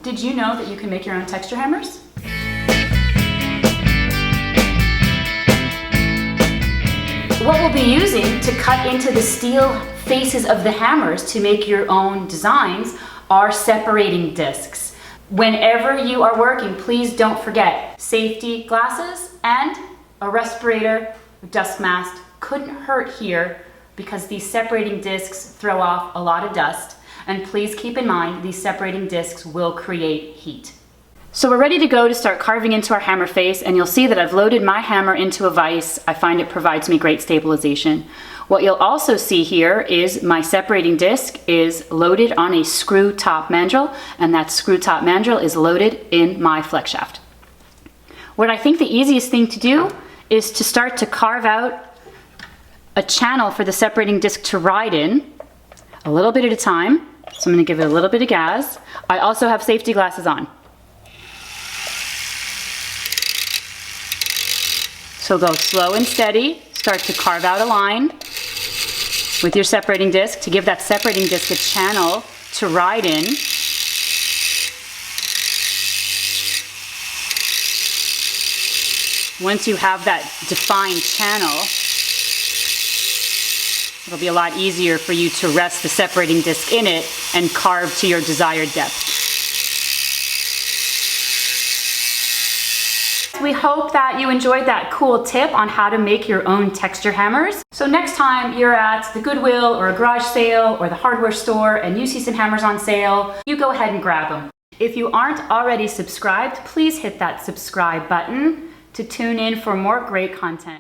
Did you know that you can make your own texture hammers? What we'll be using to cut into the steel faces of the hammers to make your own designs are separating discs. Whenever you are working, please don't forget safety glasses and a respirator, dust mask. Couldn't hurt here because these separating discs throw off a lot of dust. And please keep in mind, these separating discs will create heat. So we're ready to go to start carving into our hammer face, and you'll see that I've loaded my hammer into a vise. I find it provides me great stabilization. What you'll also see here is my separating disc is loaded on a screw top mandrel, and that screw top mandrel is loaded in my flex shaft. What I think the easiest thing to do is to start to carve out a channel for the separating disc to ride in, a little bit at a time. So I'm going to give it a little bit of gas. I also have safety glasses on. So go slow and steady. Start to carve out a line with your separating disc to give that separating disc a channel to ride in. Once you have that defined channel, it'll be a lot easier for you to rest the separating disc in it and carve to your desired depth. We hope that you enjoyed that cool tip on how to make your own texture hammers. So next time you're at the Goodwill or a garage sale or the hardware store and you see some hammers on sale, you go ahead and grab them. If you aren't already subscribed, please hit that subscribe button to tune in for more great content.